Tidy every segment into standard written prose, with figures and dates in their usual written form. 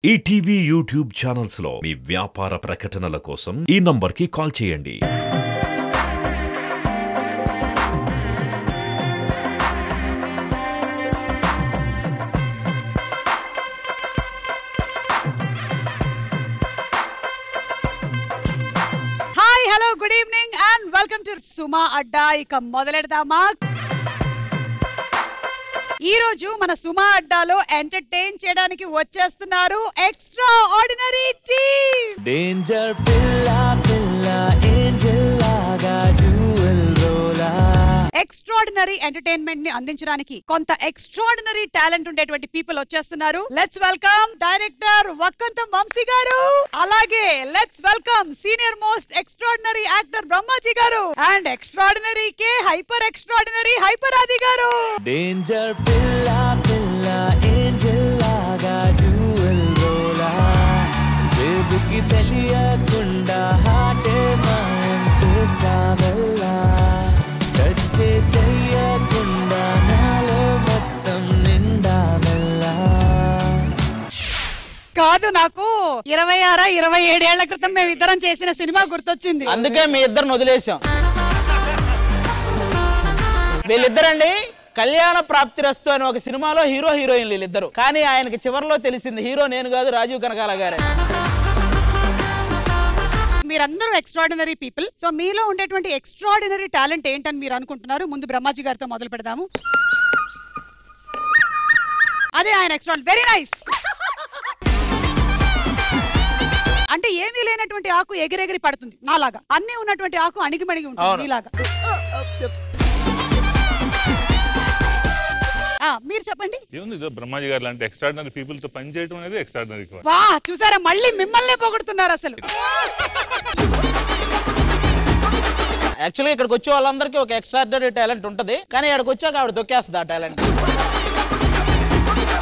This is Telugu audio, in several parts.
ఈటీవీ యూట్యూబ్ ఛానల్స్ లో మీ వ్యాపార ప్రకటనల కోసం ఈ నంబర్కి కాల్ చేయండి. Hi hello good evening and welcome to Suma Adda. ఇక మొదలెడదామా? ఈ రోజు మన సుమా అడ్డాలో ఎంటర్టైన్ చేయడానికి వచ్చేస్తున్నారు ఎక్స్ట్రా ఆర్డినరీ టీమ్. డేంజర్ పిల్ల పిల్ల ఏంజెల్ లాగా డ్యూయల్ రోలా. ఎక్స్ట్రాడినరీ ఎంటర్టైన్మెంట్ ని అందించడానికి కొంత ఎక్స్ట్రాడినరీ టాలెంట్ ఉండేటువంటి పీపుల్ వచ్చేస్తున్నారు. Let's welcome director Vakkantham Vamsi garu, అలాగే let's welcome senior most extraordinary actor Brahmaji garu and extraordinary కే hyper extraordinary hyper Aadi garu. Danger పిల్ల పిల్ల ఏంజెల్ లాగా డ్యూయల్ రోలా. బేబీకి తెలియకుండా హార్టే మాయం చేసావల్లా. టచ్చే చెయ్యకుండా నాలో మొత్తం నిండావల్లా. కాదు, నాకు 26-27 ఏళ్ల క్రితం మేము ఇద్దరం చేసిన సినిమా గుర్తొచ్చింది. అందుకే మీ ఇద్దరిని వదిలేసాం. వీళ్ళిద్దరండి కళ్యాణ ప్రాప్తిరస్తు అని ఒక సినిమాలో హీరో హీరోయిన్లు వీళ్ళిద్దరు. కానీ ఆయనకి చివరిలో తెలిసింది హీరో నేను కాదు, రాజీవ్ కనకాల గారే. మీరందరూ ఎక్స్ట్రాడినరీ పీపుల్. సో మీలో ఉండేటువంటి ఎక్స్ట్రాడినరీ టాలెంట్ ఏంటని మీరు అనుకుంటున్నారు? ముందు బ్రహ్మాజీ గారితో మొదలు పెడదాము. అదే ఆయన ఎక్స్ట్రాడినరీ. Very nice. అంటే ఏమీ లేనటువంటి ఆకు ఎగిరెగిరి పడుతుంది నాలాగా, అన్ని ఉన్నటువంటి ఆకు అణిగిమణిగి ఉంటుంది మీలాగా. మీరు చెప్పండి. బ్రహ్మాజీ గారు లాంటి ఎక్స్ట్రాడినరీ పీపుల్ తో పని చేయడం అనేది ఎక్స్ట్రాడినరీ. వా, చూసారా, మళ్ళీ మిమ్మల్నే పొగుడుతున్నారు అసలు. యాక్చువల్గా ఇక్కడికి వచ్చే వాళ్ళందరికీ ఒక ఎక్స్ట్రాడినరీ టాలెంట్ ఉంటది, కానీ ఇక్కడికి వచ్చాక ఆవిడ దొక్కేస్తుంది ఆ టాలెంట్.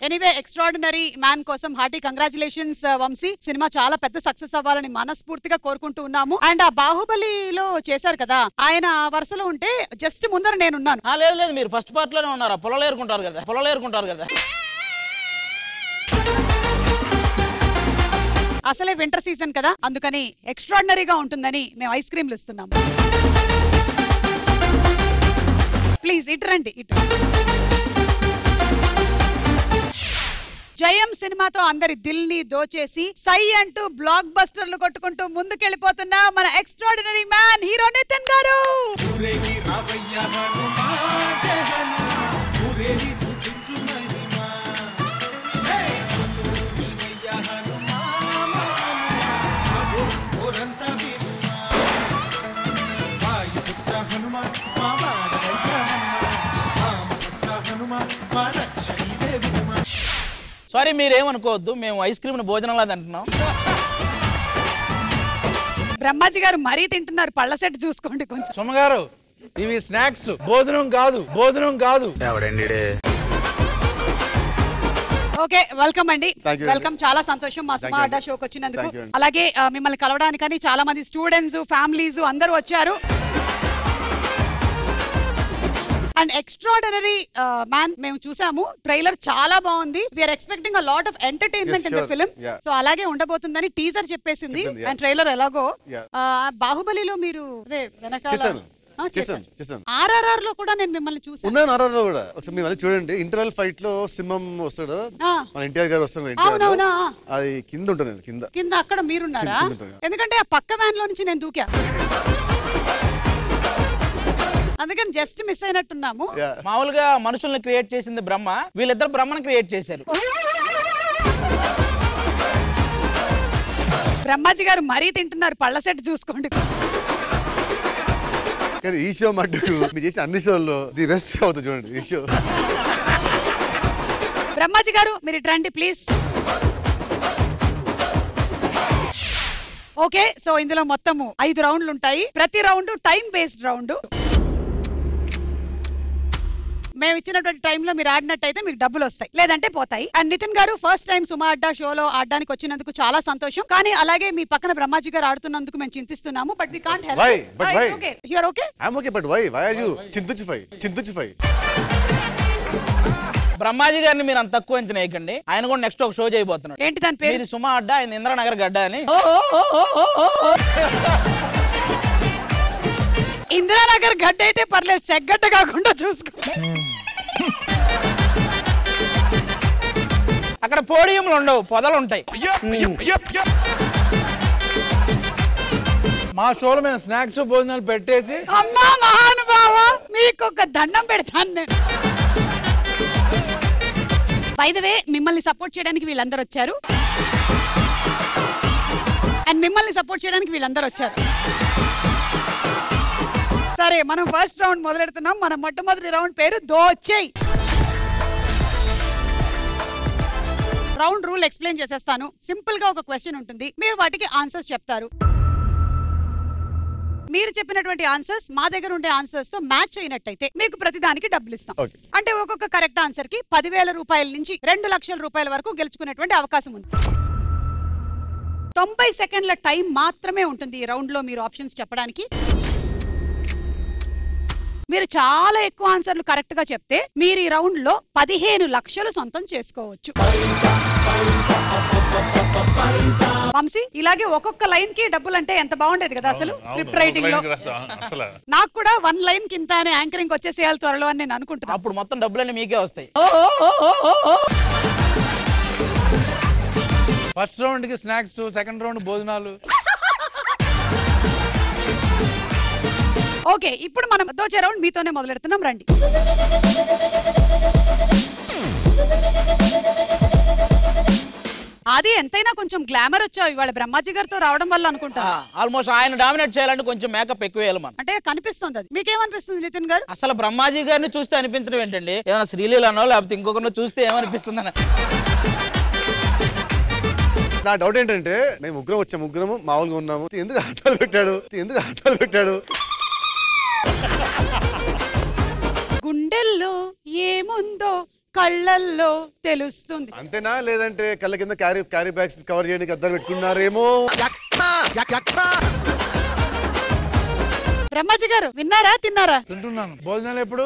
ఎనీవే, ఎక్స్ట్రాడినరీ మ్యాన్ కోసం హార్టీ కంగ్రాచులేషన్స్ వంశీ. సినిమా చాలా పెద్ద సక్సెస్ అవ్వాలని మనస్ఫూర్తిగా కోరుకుంటూ ఉన్నాము. అండ్ ఆ బాహుబలిలో చేశారు కదా, ఆయన వరుసలో ఉంటే జస్ట్ ముందర నేనున్నాను. లేదు లేదు, మీరు ఫస్ట్ పార్ట్ లోనే ఉన్నారా? పొలాలు ఏరుకుంటారు కదా. అసలే వింటర్ సీజన్ కదా, అందుకని ఎక్స్ట్రాడినరీగా ఉంటుందని మేము ఐస్ క్రీమ్లు ఇస్తున్నాము. ప్లీజ్ ఇటు రండి, ఇటు. జయం సినిమాతో అందరి దిల్ ని దోచేసి సై అంటూ బ్లాక్ బస్టర్లు కొట్టుకుంటూ ముందుకెళ్ళిపోతున్న మన ఎక్స్ట్రాడినరీ మ్యాన్ హీరో నితిన్ గారు. సారీ, మీరేమనుకోవద్దు, మేము ఐస్ క్రీమ్ భోజనంలా తింటున్నాం. బ్రహ్మాజీ గారు మరీ తింటున్నారు, పళ్ళ సెట్ చూసుకోండి కొంచెం. సుమగారు, ఇవి స్నాక్స్, భోజనం కాదు. ఓకే, వెల్కమ్ అండి. వెల్కమ్, చాలా సంతోషం మా సుమా అడ్డా షోకి వచ్చినందుకు. అలాగే మిమ్మల్ని కలవడానికని చాలా మంది స్టూడెంట్స్, ఫ్యామిలీస్ అందరూ వచ్చారు. అండ్ ఎక్స్ట్రాడినరీ మ్యాన్ మేము చూసాము, ట్రైలర్ చాలా బాగుంది. We're expecting a lot of entertainment in the film. So అలాగే ఉండబోతుందని టీజర్ చెప్పేసింది. అండ్ ట్రైలర్ ఎలాగో బాహుబలిలో మీరు అదే వెనకాల RRR లో కూడా నేను మిమ్మల్ని చూసాను. RRR లో కూడా ఒకసారి మీరు చూడండి. ఇంటర్వెల్ ఫైట్ లో సింహం వస్తాడు, మన ఎన్టీఆర్ గారు వస్తారు. అది కింద ఉంటుంది, కింద అక్కడ మీరున్నారా? ఎందుకంటే ఆ పక్క వ్యాన్ లో నుంచి నేను దూకా, అందుకని జస్ట్ మిస్ అయినట్టున్నాము. మామూలుగా మనుషుల్ని క్రియేట్ చేసింది బ్రహ్మ, వీళ్ళిద్దరు బ్రహ్మను క్రియేట్ చేశారు. బ్రహ్మాజీ గారు మరీ తింటున్నారు, పళ్ళ సెట్ చూసుకోండి. కానీ ఈ షో మటుకు మీరు చేసిన అన్ని షోల్లో ది బెస్ట్ షో అవుతుంది చూడండి ఈ షో. బ్రహ్మాజీ గారు మీరు రండి ప్లీజ్. ఓకే, సో ఇందులో మొత్తము 5 రౌండ్లు ఉంటాయి. ప్రతి రౌండ్ టైం బేస్డ్ రౌండ్. మేము ఇచ్చినటువంటి టైంలో మీరు ఆడినట్టయితే మీకు డబ్బులు వస్తాయి, లేదంటే పోతాయి. అండ్ నితిన్ గారు ఫస్ట్ టైం సుమా అడ్డా షోలో ఆడడానికి వచ్చినందుకు చాలా సంతోషం. కానీ అలాగే మీ పక్కన బ్రహ్మాజీ గారు ఆడుతున్నందుకు మేము చింతిస్తున్నాము. But we can't help. Okay, you are okay? I am okay, but why are you చింతించు ఫై? బ్రహ్మాజీ గారిని మీరు అంత తక్కువ అంచనా వేయకండి. ఆయన కూడా నెక్స్ట్ ఒక షో చేయబోతున్నాడు. ఏంటి దాని పేరు? ఇది సుమా అడ్డ, ఆయన ఇంద్రనగర్ గడ్డ అని. ఇందిరానగర్ గడ్డ అయితే పర్లేదు, సెగ్గడ్డ కాకుండా చూసుకో. అక్కడ పోడియంలు ఉండవు, పొదలు ఉంటాయి. మా షోలో మేము స్నాక్స్ భోజనాలు పెట్టేసి అమ్మా మహానుభావ, మీకు ఒక దండం పెడతాను నేను. బై ద వే, మిమ్మల్ని సపోర్ట్ చేయడానికి వీళ్ళందరూ వచ్చారు, అండ్ మిమ్మల్ని సపోర్ట్ చేయడానికి వీళ్ళందరూ వచ్చారు. సరే, మనం ఫస్ట్ రౌండ్ మొదలెడుతున్నాం. మన మొట్టమొదటి రౌండ్ పేరు దోచేయ్. రౌండ్ రూల్ ఎక్స్ప్లెయిన్ చేసేస్తాను. సింపుల్ గా ఒక క్వశ్చన్ ఉంటుంది, మీరు వాటికి ఆన్సర్స్ చెప్తారు. మీరు చెప్పినటువంటి ఆన్సర్స్ మా దగ్గర ఉండే ఆన్సర్స్ తో మ్యాచ్ అయినట్టయితే మీకు ప్రతిదానికి డబ్బులు ఇస్తాం. అంటే ఒక్కొక్క కరెక్ట్ ఆన్సర్ కి 10,000 రూపాయల నుంచి 2 లక్షల రూపాయల వరకు గెలుచుకునేటువంటి అవకాశం ఉంది. 90 సెకండ్ల టైం మాత్రమే ఉంటుంది ఈ రౌండ్ లో మీరు ఆప్షన్స్ చెప్పడానికి. మీరు చాలా ఎక్కువ ఆన్సర్లు కరెక్ట్ గా చెప్తే మీరు ఈ రౌండ్ లో 15 లక్షలు సొంతం చేసుకోవచ్చు. వంశీ, ఇలాగే ఒక్కొక్క లైన్ కి డబ్బులు అంటే ఎంత బాగుండేది కదా అసలు స్క్రిప్ట్ రైటింగ్ లో. నాకు కూడా 1 లైన్ కింద యాంకరింగ్ వచ్చేసేయాలి త్వరలో అని నేను అనుకుంటున్నాను. అప్పుడు మొత్తం డబ్బులన్నీ మీకే వస్తాయి. ఫస్ట్ రౌండ్ కి స్నాక్స్, సెకండ్ రౌండ్ భోజనాలు. ఓకే, ఇప్పుడు మనం దోచే రౌండ్ మీతోనే మొదలెడుతున్నాం, రండి. అది ఎంతైనా కొంచెం గ్లామర్ వచ్చావు ఇవాళ బ్రహ్మాజీ గారితో రావడం వల్ల అనుకుంటా. ఆల్మోస్ట్ ఆయన డామినేట్ చేయాలంటే కొంచెం మేకప్ ఎక్కువ వేయాలి మనం. అంటే కనిపిస్తుంది. అది మీకేమనిపిస్తుంది నితిన్ గారు? అసలు బ్రహ్మాజీ గారిని చూస్తే అనిపించడం ఏంటండి, ఏమైనా శ్రీలీలనో లేకపోతే ఇంకొకరినో చూస్తే ఏమనిపిస్తుంది అని. నా డౌట్ ఏంటంటే, మేము ముగ్గురము మామూలుగా ఉన్నాము, ఎందుకు హఠాలు పెట్టాడు? గుండెల్లో ఏముందో కళ్ళల్లో తెలుస్తుంది. అంతేనా? లేదంటే కళ్ళ కింద క్యారీ బ్యాగ్స్ కవర్ చేయడానికి అద్దరు పెట్టుకున్నారేమో. బ్రహ్మాజీ గారు విన్నారా, తిన్నారా? తింటున్నాను. భోజనాలు ఎప్పుడు?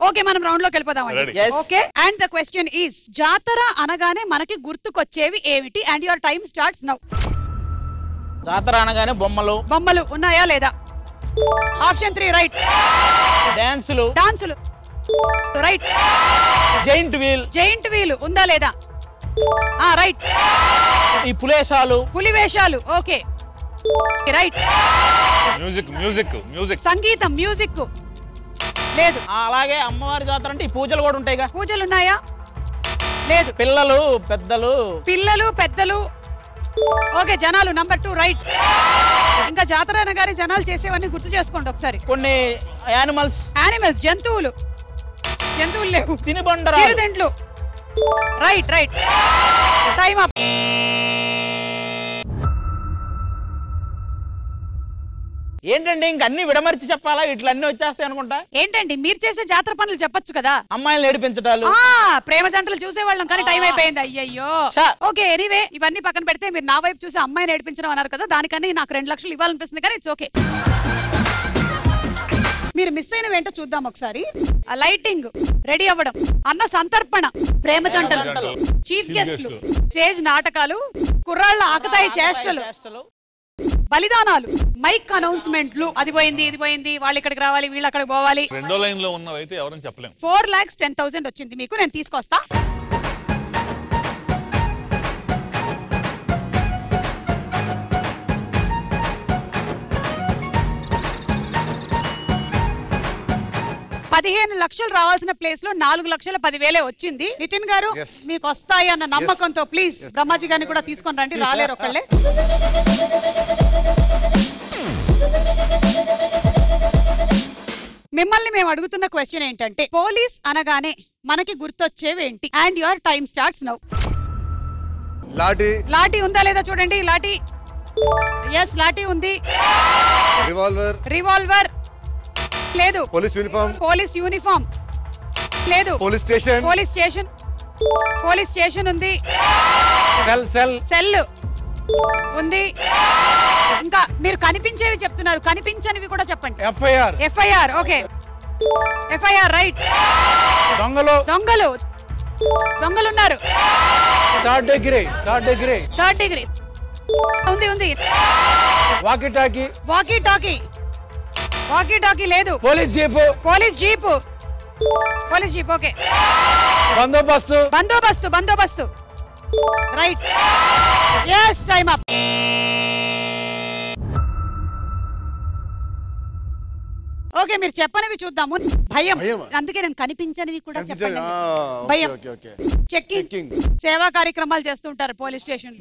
ఓకే, మనం రౌండ్ లోకి వెళ్ళిపోదామండి. Okay, and the question is, జాతర అనగానే మనకి గుర్తుకొచ్చేవి ఏమిటి? And your time starts now. జాతర అనగానే బొమ్మలు ఉన్నాయా లేదా? Option 3 right. డాన్సులు రైట్. జైంట్ వీల్ ఉందా లేదా? రైట్. ఈ పులివేషాలు ఓకే రైట్. మ్యూజిక్ సంగీతం లేదు. అలాగే అమ్మవారి జాతర అంటే ఈ పూజలు కూడా ఉంటాయిగా. పూజలు ఉన్నాయా? లేదు. పిల్లలు పెద్దలు ఓకే. జనాలు నంబర్ 2 రైట్. ఇంకా జాతర అనగానే జనాలు చేసేవన్నీ గుర్తు చేసుకోండి ఒకసారి. కొన్ని యానిమల్స్ జంతువులు లేవు. తినుబండరాలు రైట్. Time up. ఏంటండి ఇంక అన్ని విడమర్చి చెప్పాలా? ఇట్లన్నీ వచ్చేస్తాయి అనుకుంటా. ఏంటండి మీరు చేసే జాతర పనులు చెప్పొచ్చు కదా. అమ్మాయిలు ఏడిపించటాలు, ప్రేమ జంటలు చూసేవాళ్ళం కానీ టైం అయిపోయింది. అయ్యయ్యో. ఓకే, ఎనీవే ఇవన్నీ పక్కన పెడితే మీరు నా వైపు చూసి అమ్మాయిని ఏడిపించడం అన్నారు కదా, దానికని నాకు 2 లక్షలు ఇవ్వాలనిపిస్తుంది కానీ ఇట్స్ ఓకే. మీరు మిస్ అయినవేంటో చూద్దాం ఒకసారి. లైటింగ్, రెడీ అవ్వడం, అన్న సంతర్పణ, ప్రేమ జంటలు, చీఫ్ గెస్ట్లు, స్టేజ్ నాటకాలు, కుర్రాళ్ళ ఆకతాయి చేష్టలు, బలిదానాలు, మైక్ అనౌన్స్మెంట్లు, అది పోయింది ఇది పోయింది, వాళ్ళు ఇక్కడికి రావాలి వీళ్ళు అక్కడికి పోవాలి. రెండో లైన్ లో ఉన్నవైతే ఎవరని చెప్పలేం. 4,10,000 వచ్చింది మీకు, నేను తీసుకొస్తా. $15 లక్షలు రావాల్సిన ప్లేస్ లో 4,10,000 వచ్చింది. నితిన్ గారు మీకు వస్తాయి అన్న నమ్మకంతో ప్లీజ్ బ్రహ్మాజీ గారిని కూడా తీసుకొని రండి, రాలేరు ఒకళ్ళే. మిమ్మల్ని మేము అడుగుతున్న క్వశ్చన్ ఏంటంటే, పోలీస్ అనగానే మనకి గుర్తొచ్చేవేంటి? And your time starts now. Lathi ఉందా లేదా చూడండి. లాఠీ, ఎస్ లాఠీ ఉంది. రివాల్వర్ లేదు. పోలీస్ యూనిఫామ్ లేదు. పోలీస్ స్టేషన్ ఉంది. సెల్ ఉంది. ఇంకా మీరు కనిపించేవి చెప్తున్నారు, కనిపించనివి కూడా చెప్పండి. FIR. FIR. Okay, FIR right. దొంగలు. దొంగలు. దొంగలు ఉన్నారు. Third degree. Third degree. Third degree ఉంది ఉంది. Walkie talkie. Walkie talkie. Walkie talkie లేదు. Police jeep. Police jeep. Police jeep. Okay. బందోబస్తు. బందోబస్తు. బందోబస్తు right. yes time up. Okay, మీరు చెప్పనివి చూద్దాము. భయం, అందుకే నేను కనిపించనివి కూడా చెప్పండి. భయం. చెక్కింగ్, సేవా కార్యక్రమాలు చేస్తుంటారు police station.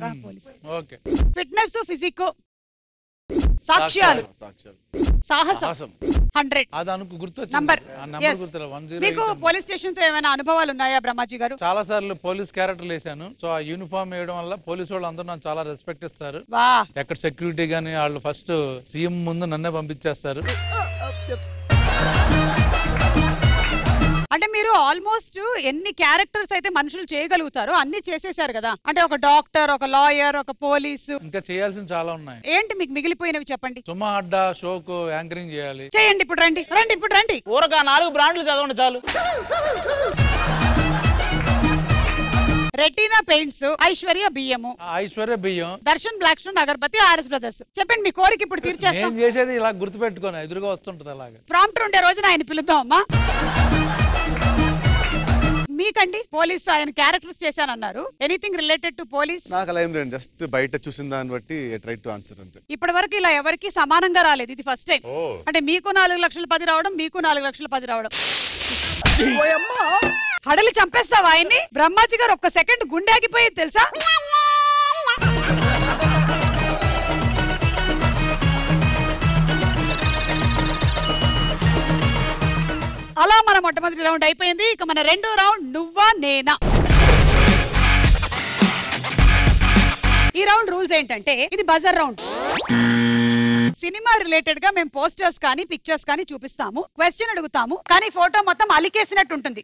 Okay. Fitness, physique, సాక్ష్యాలు, సాహసం 100. నంబర్. మీకు పోలీస్ స్టేషన్ తో ఏమైనా అనుభవాలు ఉన్నాయా బ్రహ్మాజీ గారు? చాలా సార్లు పోలీస్ క్యారెక్టర్లు వేసాను. సో ఆ యూనిఫామ్ వేయడం వల్ల పోలీసు వాళ్ళు అందరూ నాకు చాలా రెస్పెక్ట్ ఇస్తారు. ఎక్కడ సెక్యూరిటీ గానీ వాళ్ళు ఫస్ట్ సీఎం ముందు నన్నే పంపించేస్తారు. అంటే మీరు ఆల్మోస్ట్ ఎన్ని క్యారెక్టర్స్ అయితే మనుషులు చేయగలుగుతారో అన్ని చేసేసారు కదా. అంటే ఒక డాక్టర్, ఒక లాయర్, ఒక పోలీసు, ఇంకా చేయాల్సిన చాలా ఉన్నాయి. ఏంటి మీకు మిగిలిపోయినవి చెప్పండి. సుమా అడ్డా షోకు యాంకరింగ్ చేయాలి. చేయండి. ఇప్పుడు రండి, రండి, ఇప్పుడు రండి. ఊరగా 4 బ్రాండ్లు చదవండి చాలు. రెటీనా పెయింట్స్, ఐశ్వర్య బియ్యము. ఐశ్వర్య బియ్యం. దర్శన్ బ్లాక్ స్టోన్ అగరబత్తి, ఆర్ఎస్ బ్రదర్స్. చెప్పండి మీ కోరిక ఇప్పుడు తీర్చేస్తాం. నేను చేసేది ఇలా గుర్తు పెట్టుకోను, ఎదురుగా వస్తుంటది అలాగా. ప్రాంప్టర్ ఉండే రోజున ఆయన పిలుద్దాం అమ్మా. మీకండి పోలీస్ ఆయన క్యారెక్టర్స్ చేశానన్నారు. Anything related to police? నాకు అలా ఏం లేదు, జస్ట్ బయట చూసిన దాన్ని బట్టి ట్రై టు ఆన్సర్ అంతే. ఇప్పటి వరకు ఇలా ఎవరికి సమానంగా రాలేదు, ఇది ఫస్ట్ టైం. అంటే మీకు 4,10,000 రావడం, మీకు 4,10,000 రావడం. హడలు చంపేస్తావా ఆయన్ని? బ్రహ్మాజీ గారు ఒక్క సెకండ్ గుండె ఆగిపోయేది తెలుసా? అలా మన మొట్టమొదటి రౌండ్ అయిపోయింది. ఇక మన రెండో రౌండ్ నువ్వా నేనా. ఈ రౌండ్ రూల్స్ ఏంటంటే ఇది బజర్ రౌండ్. సినిమా రిలేటెడ్ గా మేము పోస్టర్స్ కానీ పిక్చర్స్ కానీ చూపిస్తాము, క్వశ్చన్ అడుగుతాము, కానీ ఫోటో మొత్తం అలికేసినట్టు ఉంటుంది.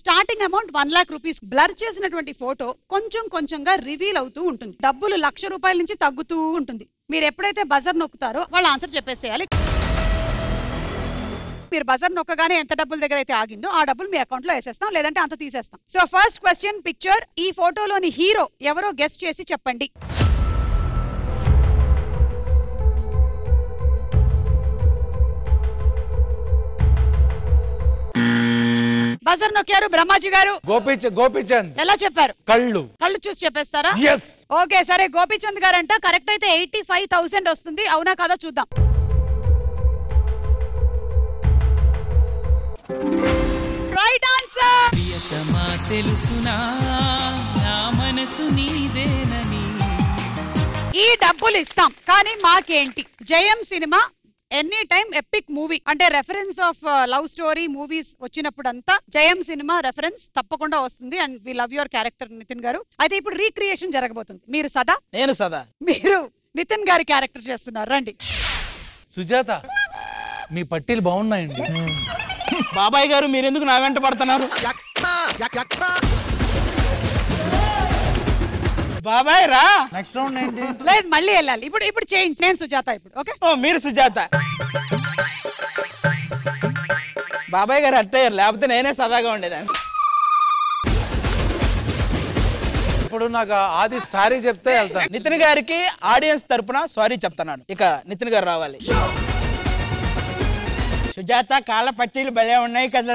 Starting amount 1 lakh rupees. Blur చేసినటువంటి ఫోటో కొంచెం కొంచెంగా రివీల్ అవుతూ ఉంటుంది. డబ్బులు 1,00,000 రూపాయల నుంచి తగ్గుతూ ఉంటుంది. మీరు ఎప్పుడైతే బజర్ నొక్కుతారో వాళ్ళు ఆన్సర్ చెప్పేసేయాలి. మీరు బజర్ నొక్కగానే ఎంత డబ్బుల దగ్గర అయితే ఆగిందో ఆ డబ్బులు మీ అకౌంట్ లో వేసేస్తాం, లేదంటే అంత తీసేస్తాం. So first question picture. ఈ ఫోటోలోని హీరో ఎవరో గెస్ట్ చేసి చెప్పండి. బజర్ నొక్కారు బ్రహ్మాజీ గారు. గోపీచంద్. ఎలా చెప్పారు? కళ్ళు. కళ్ళు చూసి చెప్పేస్తారా? ఓకే సరే, గోపీచంద్ గారు అంట. కరెక్ట్ అయితే 85,000 వస్తుంది. అవునా కాదా చూద్దాం. Right answer. ఈ డబ్బులు ఇస్తాం కానీ మాకేంటి? Jayam cinema any time epic movie. అంటే reference of love story movies వచ్చినప్పుడంతా జయం సినిమా రెఫరెన్స్ తప్పకుండా వస్తుంది. And we love your character Nithin garu. అయితే ఇప్పుడు రీక్రియేషన్ జరగబోతుంది. మీరు సదా, నేను సదా, మీరు నితిన్ గారి క్యారెక్టర్ చేస్తున్నారు. రండి. సుజాత, మీ పట్టీలు బాగున్నాయండి. బాబాయ్ గారు మీరెందుకు నా వెంట పడుతున్నారు? బాబాయ్ రా. నెక్స్ట్ రౌండ్ ఏంటి? లేదు మళ్ళీ వెళ్ళాలి. ఇప్పుడు చేంజ్. నేను సుజాత ఇప్పుడు. ఓకే. ఓ మీరు సుజాత. బాబాయ్ గారు అట్టయ్యారు, లేకపోతే నేనే సదాగా ఉండేదాన్ని. ఇప్పుడు నాకు ఆది సారీ చెప్తే వెళ్తాను. నితిన్ గారికి ఆడియన్స్ తరపున సారీ చెప్తున్నాను. ఇక నితిన్ గారు రావాలి. సుజాత కాళ్ళ పట్టీలు భలే ఉన్నాయి కదా.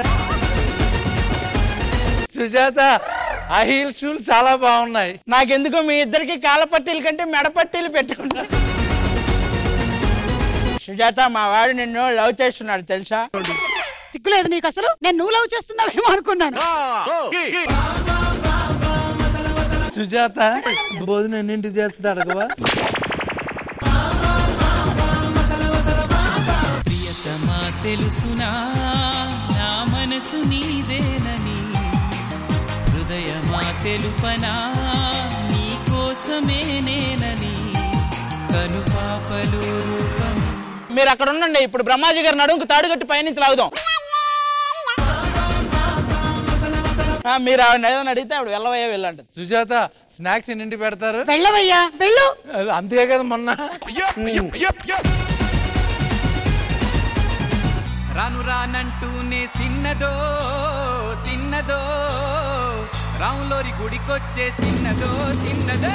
సుజాత ఆ హీల్ షూలు చాలా బాగున్నాయి. నాకెందుకో మీ ఇద్దరికి కాళ్ళ పట్టీలు కంటే మెడ పట్టీలు పెట్టుకున్నా. సుజాత మా వాడు నిన్ను లవ్ చేస్తున్నాడు తెలుసా? సిగ్గులేదు నీకు అసలు? నేను నువ్వు లవ్ చేస్తున్నావేమో అనుకున్నాను. సుజాత భోజనం ఎన్నింటికి చేస్తుంది అడగవా? తెలుసునా నా మనసు నీదేనని, హృదయమా తెలుపనా నీ కోసమే నేనని, కను పాపలు రూపం. మీరు అక్కడ ఉండండి. ఇప్పుడు బ్రహ్మాజీ గారు నడుముకు తాడుగట్టి పైనుంచి లాగుదాం. మీరు ఆవిడ ఏదైనా అడిగితే ఆవిడ వెళ్ళవయ్యా వెళ్ళండి. సుజాత స్నాక్స్ ఇంటి పెడతారు. వెళ్ళవయ్యా వెళ్ళు. అంతే కదా మొన్న. రాను రానంటూనే సిన్నదో సిన్నదో రాములోరి గుడికొచ్చే సిన్నదో సిన్నదే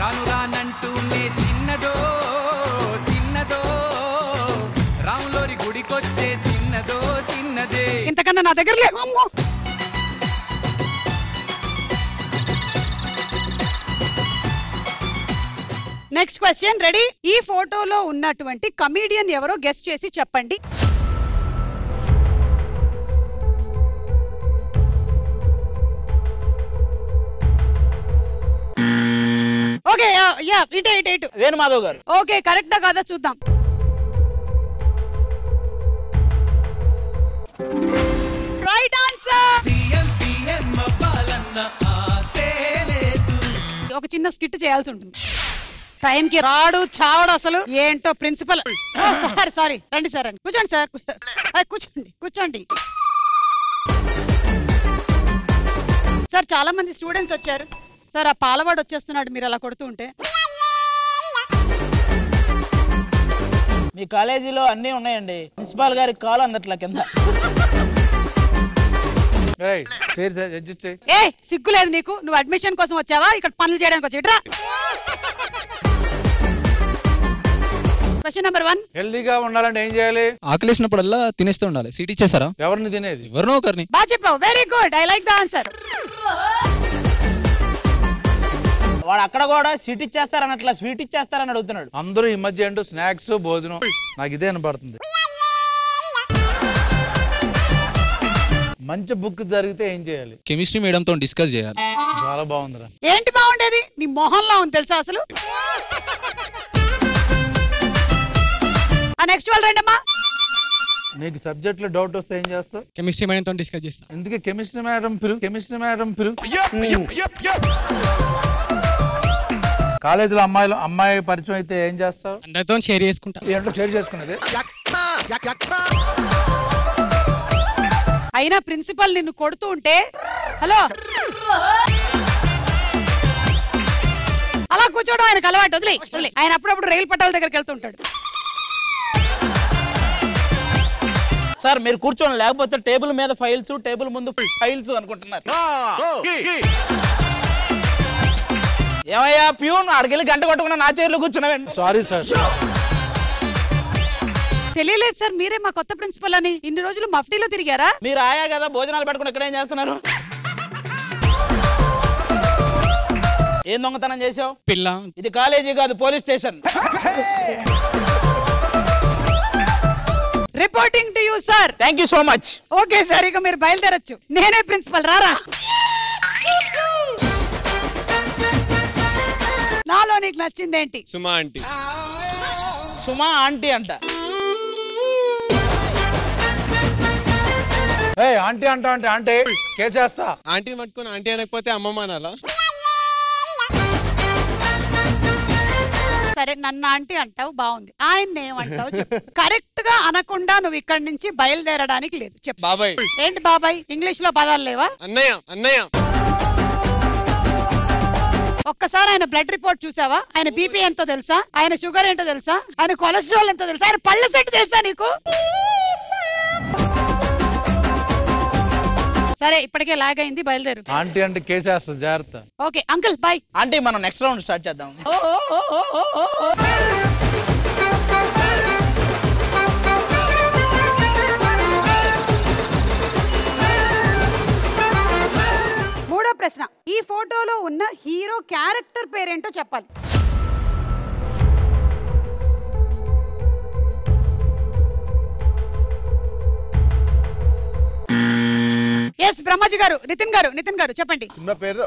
రాను రానంటూనే సిన్నదో సిన్నదో రాములోరి గుడికొచ్చే సిన్నదో సిన్నదే. ఇంతకన్నా నా దగ్గర లేవు. Next question ready. ఈ ఫోటోలో ఉన్నటువంటి కమీడియన్ ఎవరో గెస్ట్ చేసి చెప్పండి. ఓకే యా ఇటు వేణుమాధవ్ గారు. ఓకే కరెక్టా కాదా చూద్దాం. Right answer. ఒక చిన్న స్కిట్ చేయాల్సి ఉంటుంది. టైం కి రాడు చావడు అసలు ఏంటో ప్రిన్సిపల్. సారీ రండి సార్ రండి కూర్చోండి సార్ కూర్చోండి సార్. చాలా మంది స్టూడెంట్స్ వచ్చారు సార్. ఆ పాలవాడు వచ్చేస్తున్నాడు మీరు అలా కొడుతూ ఉంటే. మీ కాలేజీలో అన్నీ ఉన్నాయండి. ప్రిన్సిపాల్ గారికి కాల్ అందట్లా కింద. ఏ సిగ్గు లేదు నీకు? నువ్వు అడ్మిషన్ కోసం వచ్చావా ఇక్కడ పనులు చేయడానికి వచ్చా? Question number 1. హెల్దీగా ఉండాలంటే ఏం చేయాలి? ఆకలిసినప్పుడల్లా తినేస్తూ ఉండాలి. సీట్ ఇచ్చేసారా? ఎవరిని తినేది? ఎవరినో ఒకరిని. బాగా చెప్పావు. Very good. I like the answer. వాడు అక్కడ కూడా స్వీట్ ఇచ్చేస్తారన్నట్లా స్వీట్ ఇచ్చేస్తారని అడుగుతున్నాడు. అందరూ ఈ మధ్య ఏంటో స్నాక్స్ భోజనం నాకు ఇదే అనిపడుతుంది. మంచి బుక్ జరిగితే ఏం చేయాలి? కెమిస్ట్రీ మేడం తో డిస్కస్ చేయాలి. చాలా బాగుందిరా. ఏంటి బాగుండేది? నీ మొహంలో ఉంది తెలుసా అసలు. నెక్స్ట్ వాళ్ళు రండమ్మా. నీకు సబ్జెక్ట్ లో డౌట్ వస్తే ఏం చేస్తావు? కెమిస్ట్రీ మేడం తో డిస్కస్ చేస్తా. ఎందుకే కెమిస్ట్రీ మేడం పిలు. కాలేజీలో అమ్మాయి పరిచయం అయితే ఏం చేస్తావు? అందరితో షేర్ చేసుకుంటా. ఏంటో షేర్ చేసుకున్నది. అయినా ప్రిన్సిపల్ నిన్ను కొడుతూ ఉంటే హలో అలా కూర్చోవడం ఆయనకు అలవాటు. వదిలే ఆయన అప్పుడప్పుడు రైలు పట్టాల దగ్గరికి వెళ్తుంటాడు. సార్ మీరు కూర్చోండి, లేకపోతే టేబుల్ మీద ఫైల్స్, టేబుల్ ముందు ఫైల్స్ అనుకుంటున్నారు. ఏమయ్యా ప్యూన్ అడికెళ్ళి గంట కొట్టుకున్నా నా చైర్లో కూర్చున్నావండి. Sorry sir. తెలియలేదు సార్ మీరే మా కొత్త ప్రిన్సిపల్ అని. ఇన్ని రోజులు మఫ్టీలో తిరిగారా? మీరు ఆయా కదా భోజనాలు పెట్టుకుని ఇక్కడ ఏం చేస్తున్నారు? ఏం దొంగతనం చేసావు? పిల్ల. ఇది కాలేజీ కాదు police station. Reporting to you sir. Thank you so much. Okay sir ఇక మీరు బయలుదేరొచ్చు. నేనే ప్రిన్సిపల్ రారా. నాలో నీకు నచ్చిందేంటి? సుమా ఆంటీ. సుమా ఆంటీ అంట. ఆంటీ అంటా అంటే ఆంటీ కేచేస్తా. ఆంటీని పట్టుకుని ఆంటీ అనకపోతే అమ్మమ్మ అనాలా? సరే నన్ను ఆంటీ అంటావు బాగుంది. ఆయన ఏమంటావు చెప్పు. కరెక్ట్ గా అనకుండా నువ్వు ఇక్కడి నుంచి బయలుదేరడానికి లేదు. చెప్పు. బాబాయ్. ఏంటి బాబాయ్? ఇంగ్లీష్ లో పదాలు లేవా? అన్నయ్య. ఒక్కసారి ఆయన బ్లడ్ రిపోర్ట్ చూసావా? ఆయన బీపీ ఎంతో తెలుసా? ఆయన షుగర్ ఏంటో తెలుసా? ఆయన కొలెస్ట్రాల్ ఎంతో తెలుసా? ఆయన పళ్ళ సెట్ తెలుసా నీకు? సరే ఇప్పటికే లాగ్ అయింది బయలుదేరు. ఆంటీ అంటే కేసేస్తా జాగ్రత్త. Okay uncle bye. ఆంటీ మనం నెక్స్ట్ రౌండ్ స్టార్ట్ చేద్దాం. మూడో ప్రశ్న. ఈ ఫోటోలో ఉన్న హీరో క్యారెక్టర్ పేరేంటో చెప్పాలి. ఎస్ బ్రహ్మాజీ గారు. నితిన్ గారు చెప్పండి. సినిమా పేరు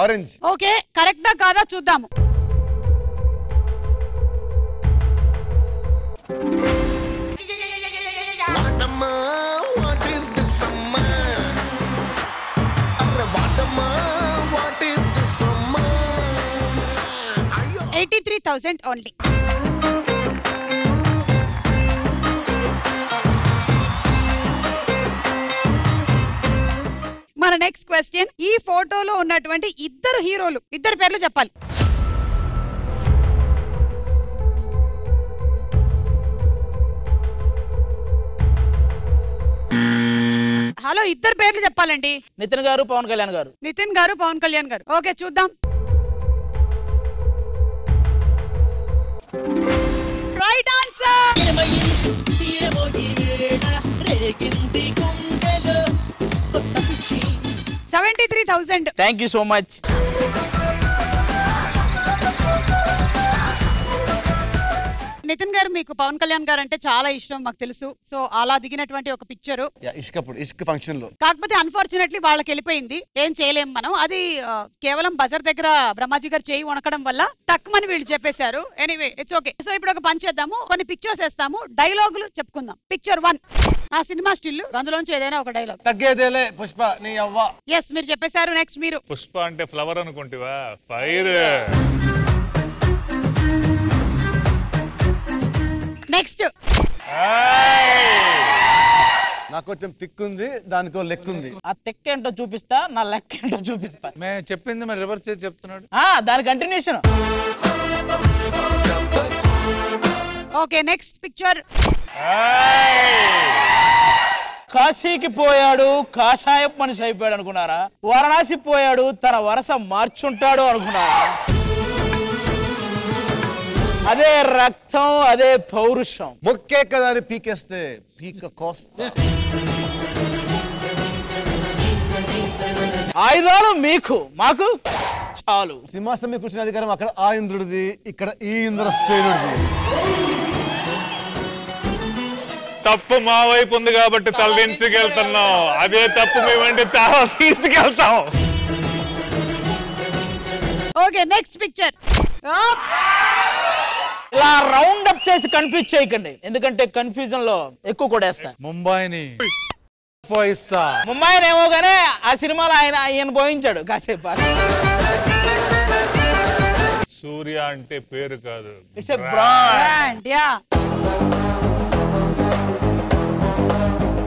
ఆరెంజ్. ఓకే కరెక్టా కాదా చూద్దాము. $83,000 ఓన్లీ. క్వశ్చన్, ఈ ఫోటోలో ఉన్నటువంటి ఇద్దరు హీరోలు ఇద్దరు పేర్లు చెప్పాలి. హలో, ఇద్దరు పేర్లు చెప్పాలండి. నితిన్ గారు, పవన్ కళ్యాణ్ గారు. నితిన్ గారు, పవన్ కళ్యాణ్ గారు. ఓకే, చూద్దాం. Right answer. 73,000. Thank you so much. Nitin గారు, మీకు పవన్ కళ్యాణ్ గారు అంటే చాలా ఇష్టం మాకు తెలుసు. సో అలా దిగినటువంటి ఒక పిక్చర్ ఇష్క్ ఫంక్షన్ లో, కాకపోతే అన్ఫార్చునేట్లీ వాళ్ళకి వెళ్ళిపోయింది, ఏం చేయలేం మనం. అది కేవలం బజర్ దగ్గర బ్రహ్మాజీ గారు చేయి వణకడం వల్ల తక్కువని వీళ్ళు చెప్పేశారు. Anyway, it's okay. సో ఇప్పుడు ఒక పని చేద్దాము, కొన్ని పిక్చర్స్ వేస్తాము, డైలాగులు చెప్పుకుందాం. పిక్చర్ 1 ఆ సినిమా స్టిల్, అందులోంచి ఏదైనా ఒక డైలాగ్. తగ్గేదేలే పుష్ప నీ అవ్వ. ఎస్, మీరు చెప్పేశారు. నెక్స్ట్ మీరు. పుష్ప అంటే ఫ్లవర్ అనుకుంటివా? ఫైర్. నెక్స్ట్. నాకు కొంచెం తిక్కుంది, దానికో లెక్కుంది. ఆ తెక్క ఏంటో చూపిస్తా, నా లెక్క ఏంటో చూపిస్తా. మేము చెప్పింది మరి రివర్స్ చేసి చెప్తున్నాడు. దాని కంటిన్యూషన్. Okay, next picture. కాశీకి పోయాడు, కాషాయపు మనిషి అయిపోయాడు అనుకున్నారా? వారణాసి పోయాడు, తన వరస మార్చుంటాడు అనుకున్నారా? అదే రక్తం, అదే పౌరుషం. మొక్కే కదా అని పీకేస్తే పీక కోస్తా. ఆయుధాలు మీకు, మాకు చాలు. సింహాసనం మీద కూర్చున్న అధికారం అక్కడ ఆ ఇంద్రుడిది, ఇక్కడ ఈ ఇంద్రసేనుడిది. తప్పు మా వైపు ఉంది కాబట్టి తలదించుకెళ్తున్నాం, అదే తప్పు మేమంటే తల తీసుకెళ్తాం. Okay, next picture. ఇలా రౌండ్ అప్ చేసి కన్ఫ్యూజ్ చేయకండి, ఎందుకంటే కన్ఫ్యూజన్ లో ఎక్కువ కొడేస్తా. ముంబైని ఏమో గానే ఆ సినిమాలో ఆయన పోయించాడు కాసేపు. సూర్య అంటే పేరు కాదు, ఇట్స్ ఎ బ్రాండ్. యా.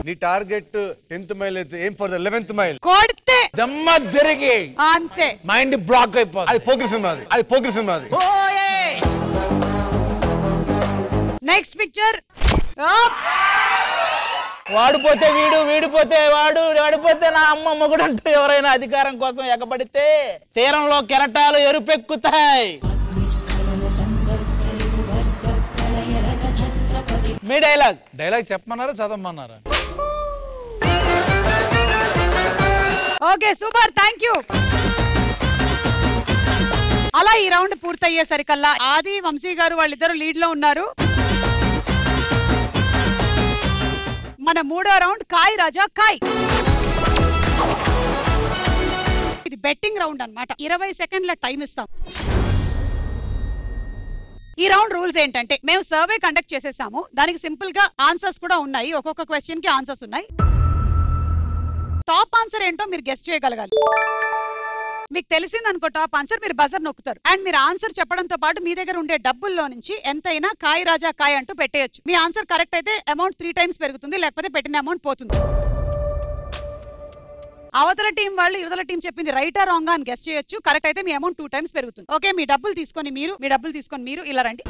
నీ టార్గెట్ 10th మైల్ అయితే ఏం ఫర్ ద 11th మైల్. కొడితే దమ్మ తిరిగి అంతే, మైండ్ బ్లాక్ అయిపోతుంది. అది పోగ్రెస్ ఉన్నది. Next picture. వాడిపోతే వీడు, వీడిపోతే వాడు, వాడిపోతే నా అమ్మ మొగుడు అంటూ ఎవరైనా అధికారం కోసం ఎగబడితే తీరంలో కెరటాలు ఎరుపెక్కుతాయి. మీ డైలాగ్ చెప్పమన్నారా చదవమన్నారా? Okay, super, thank you. అలా ఈ రౌండ్ పూర్తయ్యేసరికల్లా ఆది, వంశీ గారు వాళ్ళిద్దరు లీడ్ లో ఉన్నారు. మన మూడో రౌండ్ కాయ్ రాజా కాయ్. ఇది బెట్టింగ్ రౌండ్ అన్నమాట. 20 సెకండ్ల టైం ఇస్తాం. ఈ రౌండ్ రూల్స్ ఏంటంటే, మేము సర్వే కండక్ట్ చేసేసాము, దానికి సింపుల్ గా ఆన్సర్స్ కూడా ఉన్నాయి, ఒక్కొక్క క్వశ్చన్ కి ఆన్సర్స్ ఉన్నాయి. టాప్ ఆన్సర్ ఏంటో మీరు గెస్ చేయగలగాలి. మీకు తెలిసింది అనుకో టాప్ ఆన్సర్, మీరు బజర్ నొక్కుతారు. అండ్ మీరు ఆన్సర్ చెప్పడంతో పాటు మీ దగ్గర ఉండే డబ్బుల్లో నుంచి ఎంతైనా కాయ్ రాజా కాయ్ అంటూ పెట్టేయచ్చు. మీ ఆన్సర్ కరెక్ట్ అయితే అమౌంట్ 3 టైమ్స్ పెరుగుతుంది, లేకపోతే పెట్టిన అమౌంట్ పోతుంది. అవతల టీం వాళ్ళు యువతల టీం చెప్పింది రైటా రాంగ్ అని గెస్ చేయొచ్చు. కరెక్ట్ అయితే మీ అమౌంట్ 2 టైమ్స్ పెరుగుతుంది. ఓకే, మీ డబ్బులు తీసుకొని మీరు ఇలా రండి.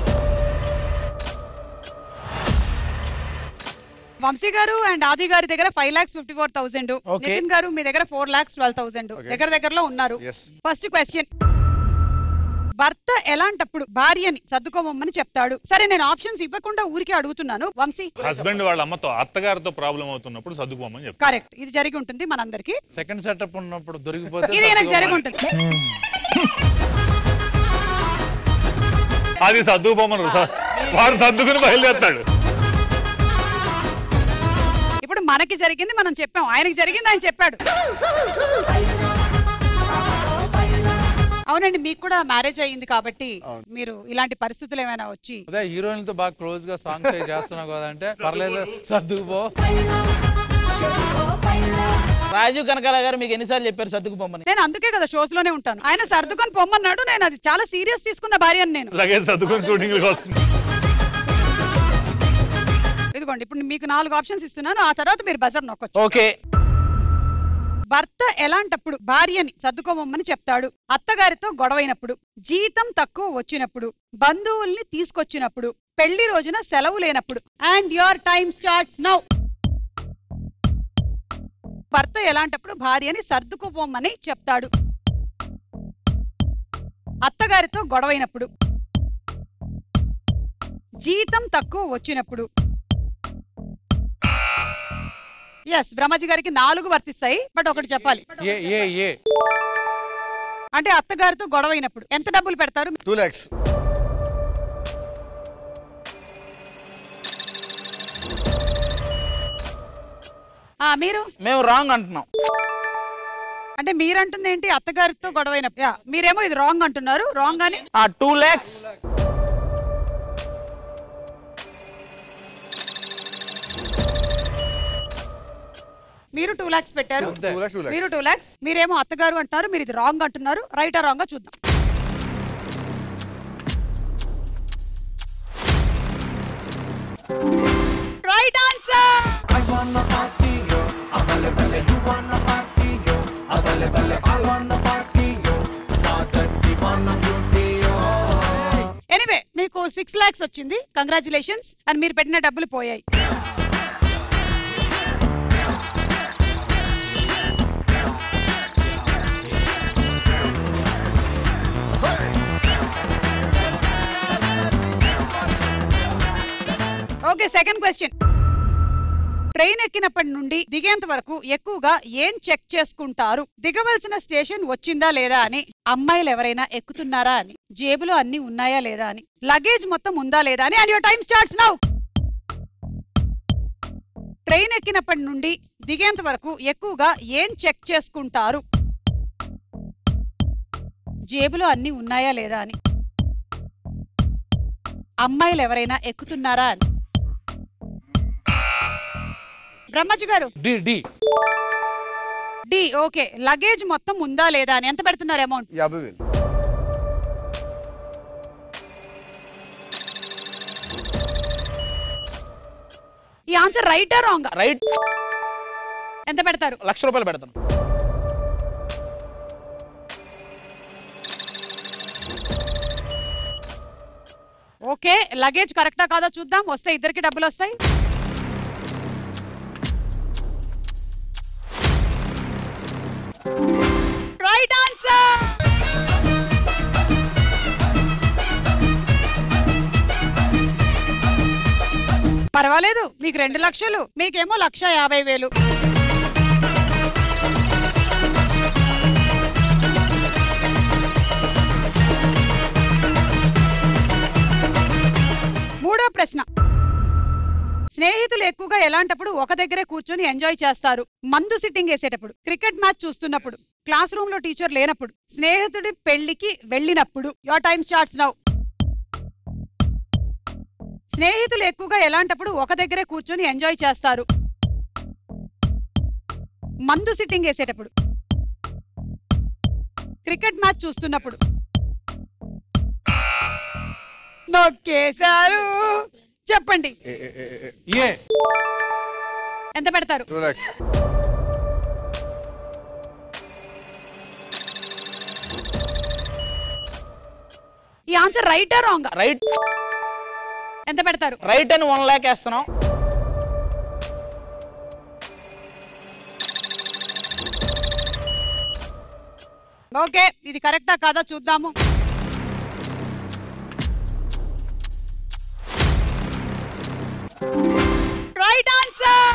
వంశీ గారు అండ్ ఆది గారి దగ్గర 5,54,000, నితిన్ గారు మీ దగ్గర 4,12,000 దగ్గరలో ఉన్నారు. First question. భర్త ఎలాంటప్పుడు భార్యని సర్దుకోమని చెప్తాడు? సరే, నేను ఆప్షన్స్ ఇవ్వకుండా ఊరికే అడుగుతున్నాను. వంశీ, హస్బెండ్ వాళ్ళ అమ్మతో అత్తగారితో ప్రాబ్లం అవుతున్నప్పుడు సర్దుకోమని చెప్తాడు. కరెక్ట్, ఇది జరిగి ఉంటుంది మనందరికి. సెకండ్ సెటప్ ఉన్నప్పుడు దొరికిపోతే ఇది నాకు జరిగి ఉంటుంది. అది సర్దుకోమను, వాడు సర్దుకుని బయలుదేస్తాడు. ఇప్పుడు మనకి జరిగింది మనం చెప్పాం, ఆయనకి జరిగింది ఆయన చెప్పాడు. అవునండి, మీకు కూడా మ్యారేజ్ అయ్యింది కాబట్టి మీరు ఇలాంటి పరిస్థితులు ఏమైనా వచ్చి అదే హీరోయిన్ తో బాగా క్లోజ్ గా సాంగ్స్ చేస్తున్నావు కదా అంటే పర్లేదు సర్దుకుపో. రాజు కనకాల గారు మీకు ఎన్నిసార్లు చెప్పారు సర్దుకుపోమని? నేను అందుకే కదా షోస్ లోనే ఉంటాను. ఆయన సర్దుకొని పొమ్మన్నాడు, నేను అది చాలా సీరియస్ తీసుకున్న భార్యను నేను. ఇదిగోండి, ఇప్పుడు మీకు 4 ఆప్షన్స్ ఇస్తున్నాను, ఆ తర్వాత మీరు బజర్ నొక్కొచ్చు. ఓకే. భర్త ఎలాంటప్పుడు భార్యని సర్దుకోమని చెప్తాడు? అత్తగారితో గొడవైనప్పుడు, జీతం తక్కువ వచ్చినప్పుడు, బంధువుల్ని తీసుకొచ్చినప్పుడు, పెళ్లి రోజున సెలవు లేనప్పుడు. And your time starts now. భర్త ఎలాంటప్పుడు భార్యని సర్దుకుపోమని చెప్తాడు? అత్తగారితో గొడవైనప్పుడు, జీతం తక్కువ వచ్చినప్పుడు. ఎస్, బ్రహ్మజీ గారికి 4 వర్తిస్తాయి, బట్ ఒకటి చెప్పాలి. అంటే అత్తగారితో గొడవైనప్పుడు ఎంత డబ్బులు పెడతారు? 2 lakhs. మీరు? మేము రాంగ్ అంటున్నాం. అంటే మీరంటుంది ఏంటి? అత్తగారితో గొడవైనప్పుడు. మీరేమో ఇది రాంగ్ అంటున్నారు. రాంగ్ అని 2 lakhs. మీరు 2 lakhs పెట్టారు. 2 lakhs. మీరు 2 lakhs. మీరేమో అత్తగారు అంటున్నారు. మీరు ఇది రాంగ్ అంటున్నారు. రైటా రాంగా చూద్దాం. Right answer. ఎనీవే మీకు 6 lakhs వచ్చింది. కంగ్రాచులేషన్స్. అని మీరు పెట్టిన డబ్బులు పోయాయి. Okay, second question. ట్రైన్ ఎక్కినప్పటి నుండి దిగేంత వరకు ఎక్కువగా ఏం చెక్ చేసుకుంటారు? దిగవలసిన స్టేషన్ వచ్చిందా లేదా అని, అమ్మాయిలు ఎవరైనా ఎక్కుతున్నారా అని, జేబులో అన్ని ఉన్నాయా లేదా అని, లగేజ్ మొత్తం ఉందా లేదా అని. And your time starts now. Train ఎక్కినప్పటి నుండి దిగేంత వరకు ఎక్కువగా ఏం చెక్ చేసుకుంటారు? జేబులో అన్ని ఉన్నాయా లేదా అని, అమ్మాయిలు ఎవరైనా ఎక్కుతున్నారా అని. బ్రహ్మజీ గారు డి. ఓకే, లగేజ్ మొత్తం ఉందా లేదా అని. ఎంత పెడుతున్నారు అమౌంట్? 50,000. ఈ ఆన్సర్ రైటా రాంగ్? రైట్. ఎంత పెడతారు? 1,00,000 రూపాయలు పెడతాను. ఓకే, లగేజ్ కరెక్టా కాదో చూద్దాం. వస్తే ఇద్దరికి డబ్బులు వస్తాయి. Right answer. పర్వాలేదు, మీకు 2 లక్షలు, మీకేమో 1,50,000. మూడో ప్రశ్న. స్నేహితులు ఎక్కువగా ఎలాంటప్పుడు ఒక దగ్గరే కూర్చొని ఎంజాయ్ చేస్తారు? మందు సిట్టింగ్ వేసేటప్పుడు, క్రికెట్ మ్యాచ్ చూస్తున్నప్పుడు, క్లాస్ రూమ్ లో టీచర్ లేనప్పుడు, స్నేహితుడి పెళ్లికి వెళ్ళినప్పుడు. Your time starts now. స్నేహితులు ఎక్కువగా ఎలాంటప్పుడు ఒక దగ్గరే కూర్చొని ఎంజాయ్ చేస్తారు? మందు సిట్టింగ్ వేసేటప్పుడు, క్రికెట్ మ్యాచ్ చూస్తున్నప్పుడు. నొక్కేశారు. చెప్పండి. ఎంత పెడతారు? 2 lakhs. ఈ ఆన్సర్ రైటా రాంగ్? రైట్. ఎంత పెడతారు? రైట్ అని 1 lakh వేస్తున్నాం. ఓకే, ఇది కరెక్టా కాదా చూద్దాము. Right answer.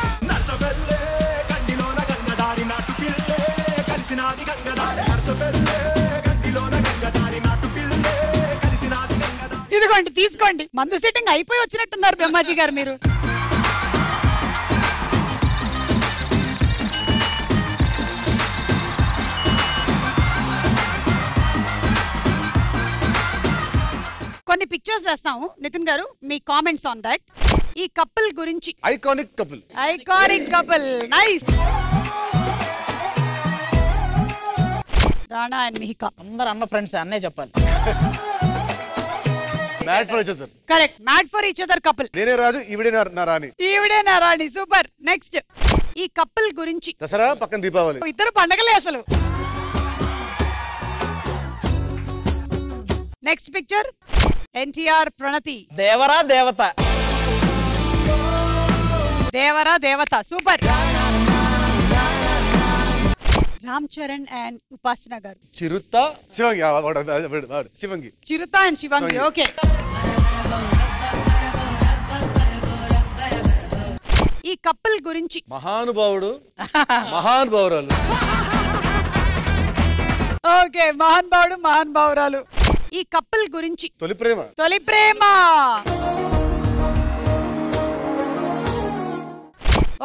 ఇదిగోండి, తీసుకోండి. మందు సెట్టింగ్ అయిపోయి వచ్చినట్టున్నారు బ్రహ్మాజీ గారు మీరు. కొన్ని పిక్చర్స్ వేస్తాము. నితిన్ గారు, మీ కామెంట్స్ ఆన్ దట్. ఈ కపుల్ గురించి. Iconic couple. Iconic couple. Nice. Rana and Mihika. అందరు అన్న ఫ్రెండ్స్, అన్నే చెప్పాలి. Mad for each other. Correct, mad for each other couple. నేనే రాజు ఈవిడే నా రాణి. ఈవిడే నా రాణి. సూపర్. నెక్స్ట్ ఈ కపుల్ గురించి. దసరా పక్కన దీపావళి. ఇద్దరు పండగలే అసలు. నెక్స్ట్ పిక్చర్ ఎన్టీఆర్ ప్రణతి. దేవరా దేవత. దేవరా దేవత. సూపర్. రామ్ చరణ్ అండ్ ఉపాసన గారు. చిరుత శివంగి. శివంగి. చిరుత అండ్ శివంగి. ఓకే. ఈ కపుల్ గురించి. మహానుభావుడు మహానుభావురాలు. ఓకే, మహానుభావుడు మహానుభావురాలు. ఈ కపుల్ గురించి. తొలి ప్రేమ. తొలి ప్రేమ.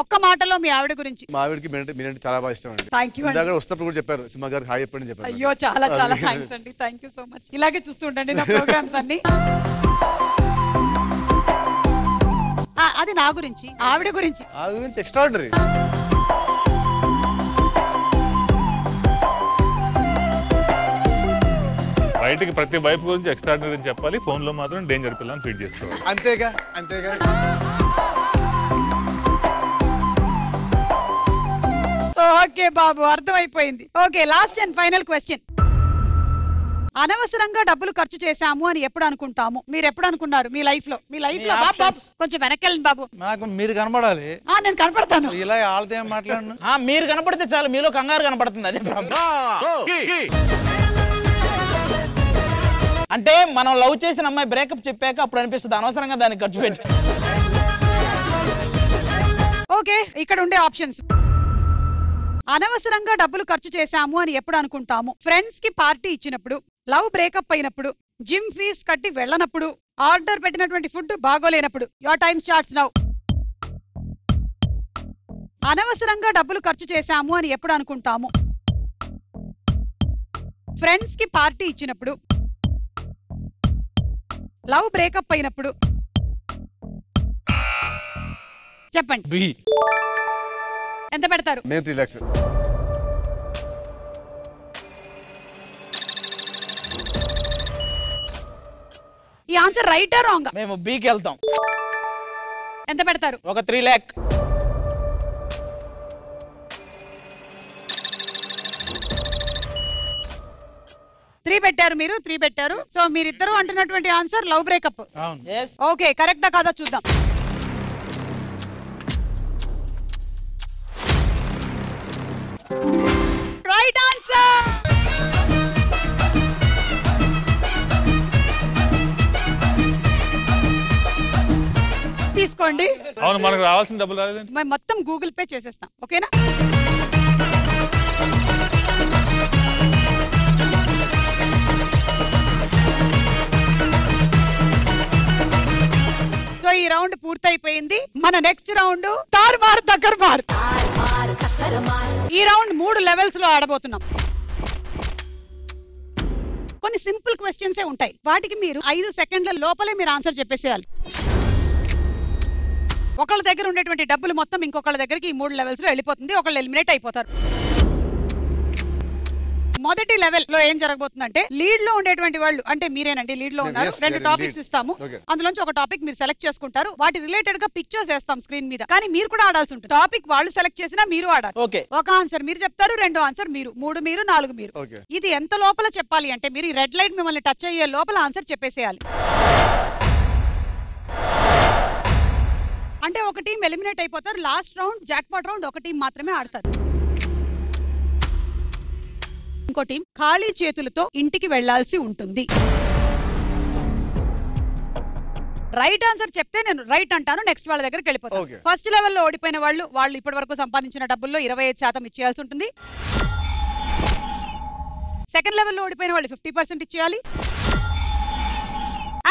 ఒక్క మాటలో మీ ఆవిడ గురించి. మా ఆవిడకి మీరంటే చాలా బాగా ఇష్టం అండి. Thank you. ఇందాక వస్తున్నప్పుడు కూడా చెప్పారు సింహ గారు హాయ్ చెప్పండి చెప్పారు. అయ్యో చాలా చాలా థ్యాంక్స్ అండి. Thank you so much. ఇలాగే చూస్తుండండి నా ప్రోగ్రామ్స్ అన్ని. అది నా గురించి. ఆవిడ గురించి. ఆవిడ గురించి ఎక్స్ట్రార్డినరీ. బయటికి ప్రతి వైఫ్ గురించి ఎక్స్ట్రాడినరీ చెప్పాలి, ఫోన్ లో మాత్రం డేంజర్ పిల్లని ఫీడ్ చేసుకోవాలి. అంతేగా అంతేగా. ఓకే బాబు, అర్థమైపోయింది. Okay, last and final question. అనవసరంగా డబ్బులు ఖర్చు చేశాము అని ఎప్పుడు అనుకుంటాము? మీరు ఎప్పుడు అనుకున్నారు మీ లైఫ్ లో? మీ లైఫ్ లో కొంచెం వెనక్కి వెళ్ళండి బాబు. నాకు మీరు కనపడాలి. నేను కనపడతాను. ఇలా వాళ్ళతో ఏం మాట్లాడను. మీరు కనపడితే చాలు, మీలో కంగారు కనపడుతుంది. అదే అంటే మనం లవ్ చేసిన అమ్మాయి బ్రేకప్ చెప్పాక అప్పుడు అనిపిస్తుంది అనవసరంగా దానికి ఖర్చు పెట్టి. ఓకే, ఇక్కడ ఉండే ఆప్షన్స్. అనవసరంగా డబ్బులు ఖర్చు చేశాము అని ఎప్పుడు అనుకుంటాము? ఫ్రెండ్స్ కి పార్టీ ఇచ్చినప్పుడు, లవ్ బ్రేకప్ అయినప్పుడు, జిమ్ ఫీజ్ కట్టి వెళ్ళనప్పుడు, ఆర్డర్ పెట్టినటువంటి ఫుడ్ బాగోలేనప్పుడు. Your time starts now. అనవసరంగా డబ్బులు ఖర్చు చేశాము అని ఎప్పుడు అనుకుంటాము? ఫ్రెండ్స్ కి పార్టీ ఇచ్చినప్పుడు, లవ్ బ్రేకప్ అయినప్పుడు. చెప్పండి. ఎంత పెడతారు? నేను 3 lakhs. ఈ ఆన్సర్ రైటా రాంగ్? మేము బీకి వెళ్తాం. ఎంత పెడతారు? ఒక 3 lakh. పెట్టారు మీరు. 3 పెట్టారు. సో మీరిద్దరు అంటున్నటువంటి ఆన్సర్ లవ్ బ్రేకప్. ఓకే, కరెక్టా కాదా చూద్దాం. Right answer. తీసుకోండి. అవును, మనకు రావాల్సిన డబ్బులు రాలేదండి. మేము మొత్తం గూగుల్ పే చేసేస్తాం. ఓకేనా? సో ఈ రౌండ్ పూర్తయిపోయింది. మన నెక్స్ట్ రౌండ్ తారుమారు దగ్గరమారు. ఈ రౌండ్ 3 లెవెల్స్ లో ఆడబోతున్నాం. కొన్ని సింపుల్ క్వశ్చన్సే ఉంటాయి. వాటికి మీరు 5 సెకండ్ల లోపలే మీరు ఆన్సర్ చెప్పేసేయాలి. ఒకళ్ళ దగ్గర ఉండేటువంటి డబ్బులు మొత్తం ఇంకొకళ్ళ దగ్గరికి ఈ 3 లెవెల్స్ లో వెళ్ళిపోతుంది. ఒకళ్ళు ఎలిమినేట్ అయిపోతారు. మొదటి లెవెల్ లో ఏం జరగబోతుందంటే, లీడ్ లో ఉండేటువంటి వాళ్ళు అంటే మీరేనండి లీడ్ లో ఉన్నారు. 2 టాపిక్స్ ఇస్తాము. అందులోంచి ఒక టాపిక్ మీరు సెలెక్ట్ చేసుకుంటారు. వాటి రిలేటెడ్ గా పిక్చర్స్ వేస్తాం స్క్రీన్ మీద. కానీ మీరు కూడా ఆడాల్సి ఉంటుంది. టాపిక్ వాళ్ళు సెలెక్ట్ చేసినా మీరు ఆడాలి. ఒక ఆన్సర్ మీరు చెప్తారు, 2 ఆన్సర్ మీరు, 3 మీరు, 4 మీరు. ఇది ఎంత లోపల చెప్పాలి అంటే, మీరు ఈ రెడ్ లైట్ మిమ్మల్ని టచ్ అయ్యే లోపల ఆన్సర్ చెప్పేసేయాలి. అంటే ఒక టీం ఎలిమినేట్ అయిపోతారు. లాస్ట్ రౌండ్ జాక్పాట్ రౌండ్ ఒక టీం మాత్రమే ఆడతారు. ఇంకో టీం ఖాళీ చేతులతో ఇంటికి వెళ్లాల్సి ఉంటుంది. రైట్ ఆన్సర్ చెప్తే నేను రైట్ అంటాను, నెక్స్ట్ వాళ్ళ దగ్గరికి వెళ్ళిపోతాను. ఫస్ట్ లెవెల్లో ఓడిపోయిన వాళ్ళు ఇప్పటి వరకు సంపాదించిన డబ్బుల్లో 25% ఇచ్చేయాల్సి ఉంటుంది. సెకండ్ లెవెల్లో ఓడిపోయిన వాళ్ళు 50% ఇచ్చేయాలి.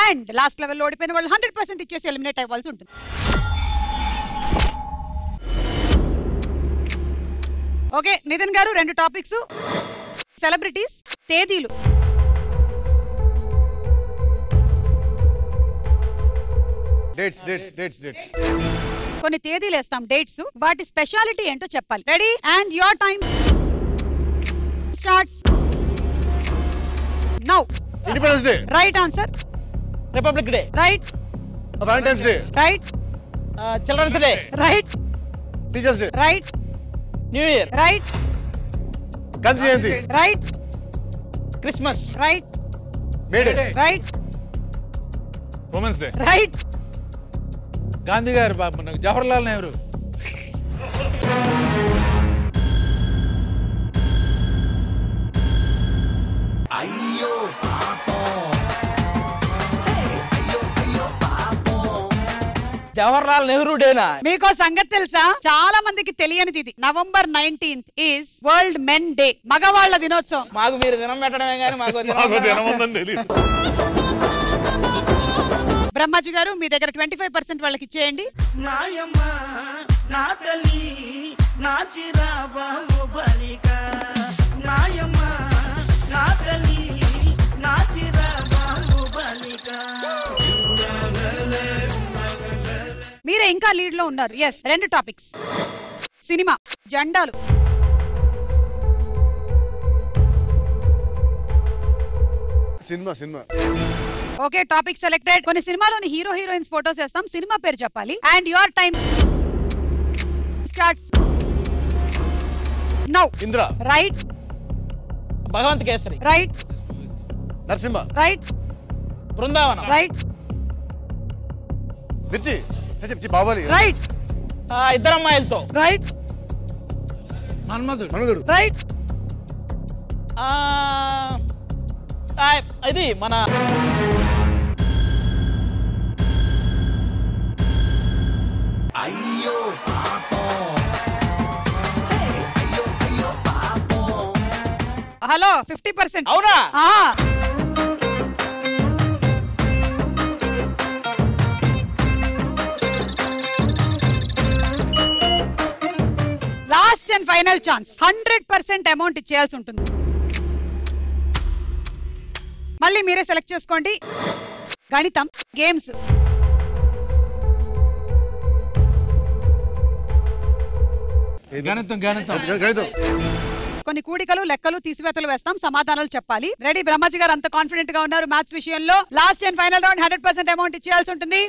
అండ్ లాస్ట్ లెవెల్లో ఓడిపోయిన వాళ్ళు 100% ఇచ్చేసి ఎలిమినేట్ అవ్వాల్సి ఉంటుంది. ఓకే నితిన్ గారు, 2 టాపిక్స్. సెలబ్రిటీస్, తేదీలు. కొన్ని తేదీలు వేస్తాం, డేట్స్. వాటి స్పెషాలిటీ ఏంటో చెప్పాలి. Ready and your time starts now. Independence Day. Right answer. Republic Day. Right. Valentine's Day. Right. Children's Day. Right. Teachers' Day. Right. New Year. Right. Gandhi Jayanti. Right. Christmas. Right. May Day. Right. Women's Day. Right. Gandhi గారు బాబు నాకు జవహర్లాల్ నెహ్రూ. జవహర్లాల్ నెహ్రూ డేనా? మీకు సంగతి తెలుసా? చాలా మందికి తెలియనిది ఇది. November 19th is world men day, మగవాళ్ళ దినోత్సవం. మాకు మీరు దినం పెట్టడమే కానీ మాకు బ్రహ్మాజీ గారు మీ దగ్గర 25% వాళ్ళకి ఇచ్చేయండి. మీరే ఇంకా లీడ్ లో ఉన్నారు. Yes, 2 topics. సినిమా, జెండాలు. సినిమా. Okay, topic selected. కొన్ని సినిమాలోని హీరో హీరోయిన్స్ ఫోటోస్ వేస్తాం, సినిమా పేరు చెప్పాలి. And your time starts now. Indra. Right. Bhagavanth Kesari. Right. Narasimha. Right. Brindavanam. Right. Mirchi. బాబాలి. Right. Iddarammayilatho. Right. Manmadhudu. Right. ఇది మన హలో 50%. అవునా? Last and final chance. 100% amount ఇచ్చేయాల్సి ఉంటుంది. మళ్ళీ మీరే సెలెక్ట్ చేసుకోండి. గణితం, గేమ్స్. గణితం. కొన్ని కూడికలు, లెక్కలు, తీసివేతలు వేస్తాం, సమాధానాలు చెప్పాలి. రెడీ? బ్రహ్మాజీ గారు అంత కాన్ఫిడెంట్ గా ఉన్నారు మ్యాథ్స్ విషయంలో. Last and final round. 100% amount ఇచ్చేయాల్సి ఉంటుంది.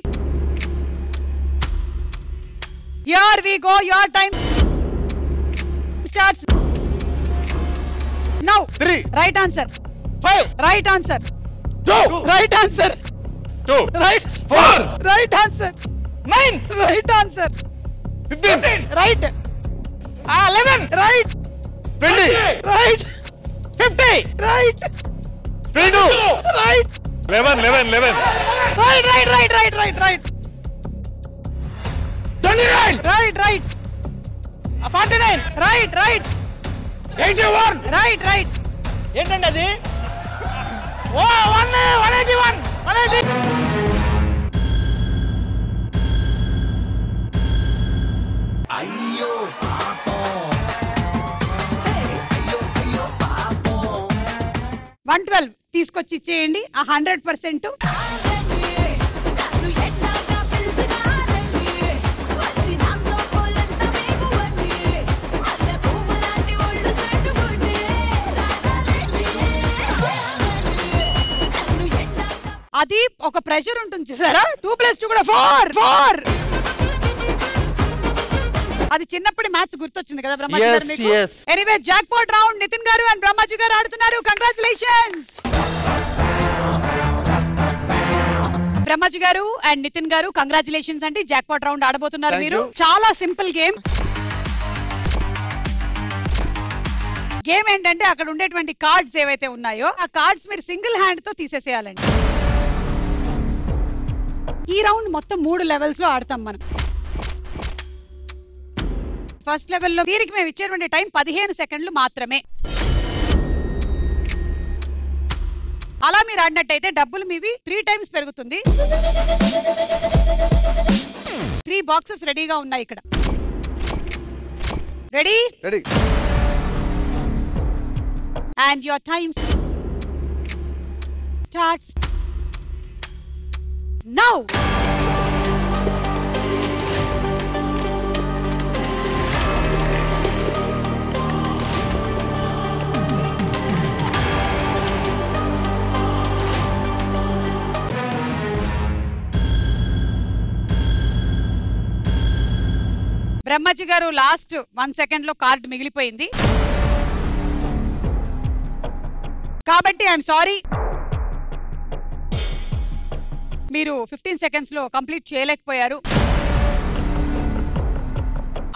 Here we go. Your time starts now. 3. Right answer. 5. Right answer. 2. Right answer. 2. Right. 4. Right answer. 9. Right answer. 15. Right. 11. Right. 20. Right. 50. Right. 22. Right. 11. Right. Right. 29. Right. 49. Right. 81. Right. ఏంటండి అది? 181. 180. అయ్యో 112 తీసుకొచ్చి ఇచ్చేయండి. ఆ 100%. అది ఒక ప్రెషర్ ఉంటుంది చూసారా? 2+2 కూడా 4. అది చిన్నప్పుడు మ్యాథ్స్ గుర్తొచ్చింది కదా బ్రహ్మాజీ గారు మీకు? Anyway, jackpot round. Nitin గారు అండ్ బ్రహ్మాజీ గారు ఆడుతున్నారు. కంగ్రాచులేషన్స్. బ్రహ్మాజీ గారు అండ్ నితిన్ గారు కంగ్రాచులేషన్స్ అండి. జాక్ పాట్ రౌండ్ ఆడబోతున్నారు మీరు. చాలా సింపుల్ గేమ్. గేమ్ ఏంటంటే అక్కడ ఉండేటువంటి కార్డ్స్ ఏవైతే ఉన్నాయో ఆ కార్డ్స్ మీరు సింగిల్ హ్యాండ్ తో తీసేసేయాలండి. ఈ రౌండ్ మొత్తం 3 లెవెల్స్ లో ఆడతాం మనం. ఫస్ట్ లెవెల్లో దీనికి మేము ఇచ్చేటువంటి టైం 15 సెకండ్లు మాత్రమే. అలా మీరు ఆడినట్టయితే డబ్బులు మీవి 3 టైమ్స్ పెరుగుతుంది. 3 బాక్సెస్ రెడీగా ఉన్నాయి ఇక్కడ. Ready? Ready. And your time starts now. Brahmaji గారు లాస్ట్ 1 సెకండ్ లో కార్డు మిగిలిపోయింది కాబట్టి ఐఎమ్ సారీ మీరు 15 సెకండ్స్ లో కంప్లీట్ చేయలేకపోయారు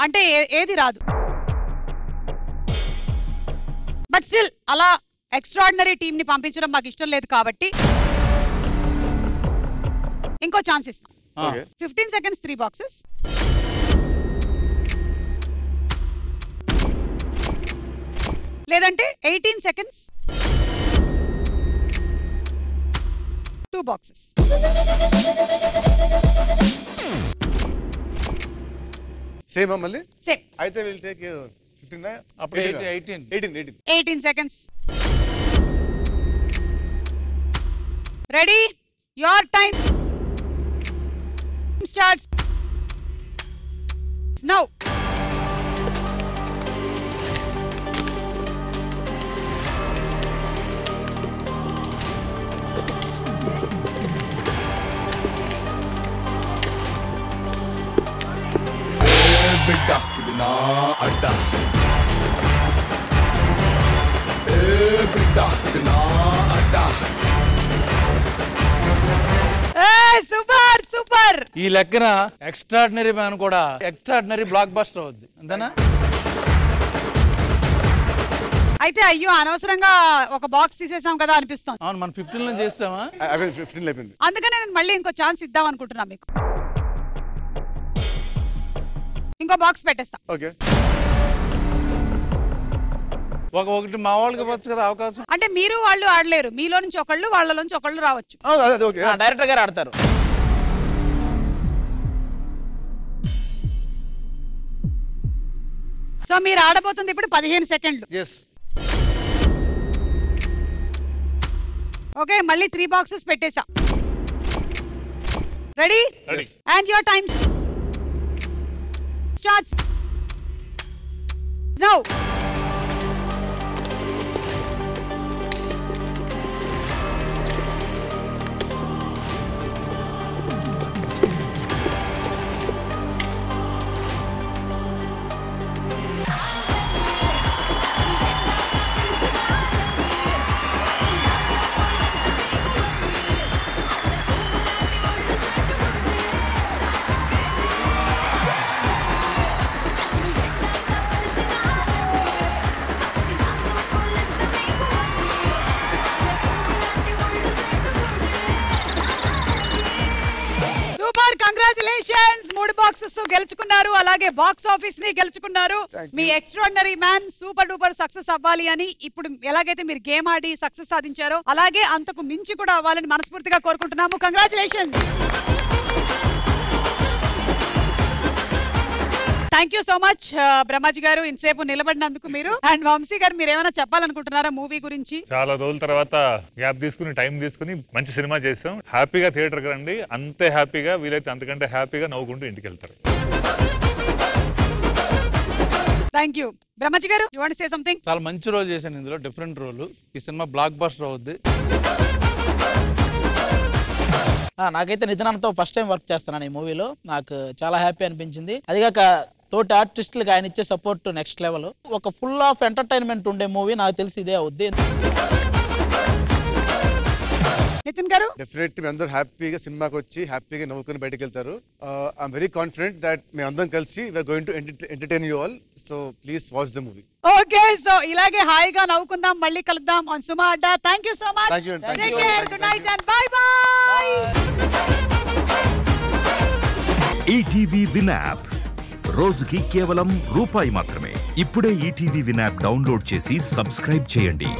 అంటే ఏది రాదు బట్ స్టిల్ అలా ఎక్స్ట్రాడినరీ టీమ్ ని పంపించడం మాకు ఇష్టం లేదు కాబట్టి ఇంకో ఛాన్స్ ఇస్తాం 15 సెకండ్స్ 3 బాక్సెస్ లేదంటే 18 సెకండ్స్ 2 బాక్సెస్ సేమ్ మళ్ళీ సేమ్ అయితే విల్ టేక్ 15 అప్పుడు 18 seconds ready your time starts now బిడ్డ ఇది నా అడ్డ బిడ్డ ఇది నా అడ్డ సూపర్ సూపర్ ఈ లెక్కన ఎక్స్ట్రాడినరీ మ్యాన్ కూడా ఎక్స్ట్రాడినరీ బ్లాక్ బస్టర్ అవుద్ది అంతేనా అయితే అయ్యో అనవసరంగా ఒక బాక్స్ తీసేసాం కదా అనిపిస్తుంది అవును మనం 15 లో చేస్తామా 15 అయిపోయింది అందుకనే నేను మళ్ళీ ఇంకో ఛాన్స్ ఇద్దాం అనుకుంటున్నా మీకు ఇంకో బాక్స్ పెట్టేస్తా ఓకే ఒకటి మా వాళ్ళకి ఇవ్వచ్చు కదా అవకాశం అంటే మీరు వాళ్ళు ఆడలేరు మీలో నుంచి ఒకళ్ళు వాళ్ళ నుంచి ఒకళ్ళు రావచ్చు డైరెక్టర్ గారు ఆడతారు సో మీరు ఆడబోతుంది ఇప్పుడు 15 సెకండ్లు ఓకే మళ్ళీ 3 బాక్సెస్ పెట్టేసా ready and your time starts now congratulations 3 boxes గెలుచుకున్నారు అలాగే బాక్స్ ఆఫీస్ ని గెలుచుకున్నారు మీ extraordinary man super duper success అవ్వాలి అని ఇప్పుడు ఎలాగైతే మీరు గేమ్ ఆడి సక్సెస్ సాధించారో అలాగే అంతకు మించి కూడా అవ్వాలని మనస్ఫూర్తిగా కోరుకుంటున్నాము congratulations thank you so much Brahmaji గారు ఇంతసేపు నిలబడినందుకు మీరు అండ్ వంశీ గారు మీరు ఏమైనా చెప్పాలనుకుంటున్నారా మూవీ గురించి చాలా రోజుల తర్వాత గ్యాప్ తీసుకుని టైం తీసుకుని మంచి సినిమా చేసాం హ్యాపీగా థియేటర్కి రండి అంతే హ్యాపీగా వీలైతే అంతకంటే హ్యాపీగా నవ్వుకుంటూ ఇంటికి వెళ్తారు థ్యాంక్ యూ బ్రహ్మాజీ గారు you want to say something చాలా మంచి రోల్ చేశాను ఇందులో డిఫరెంట్ రోల్ ఈ సినిమా బ్లాక్ బస్టర్ అవుద్ది నాకైతే నితిన్తో ఫస్ట్ టైం వర్క్ చేస్తున్నాను ఈ మూవీలో నాకు చాలా హ్యాపీ అనిపించింది అదిగాక తోటి ఆర్టిస్టులకు ఆయన ఇచ్చే సపోర్ట్ నెక్స్ట్ లెవెల్ ఒక ఫుల్ ఆఫ్ ఎంటర్టైన్మెంట్ ఉండే మూవీ నాకు తెలిసి ఇదే అవుద్ది నితిన్ గారు డెఫినెట్లీ మీ అందరూ హ్యాపీగా సినిమాకి వచ్చి హ్యాపీగా నవ్వుకుని బయటకు వెళ్తారు ఐఎమ్ వెరీ కాన్ఫిడెంట్ దట్ మేము అందరం కలిసి we're going to entertain you all so please watch the movie okay so ఇలాగే హాయిగా నవ్వుకుందాం మళ్ళీ కలుద్దాం on Suma Adda thank you so much Thank you and thank take you. Care good night and bye bye ETV Win app రోజుకి కేవలం రూపాయి మాత్రమే ఇప్పుడే ఈటీవీ విన్ యాప్ డౌన్లోడ్ చేసి సబ్స్క్రైబ్ చేయండి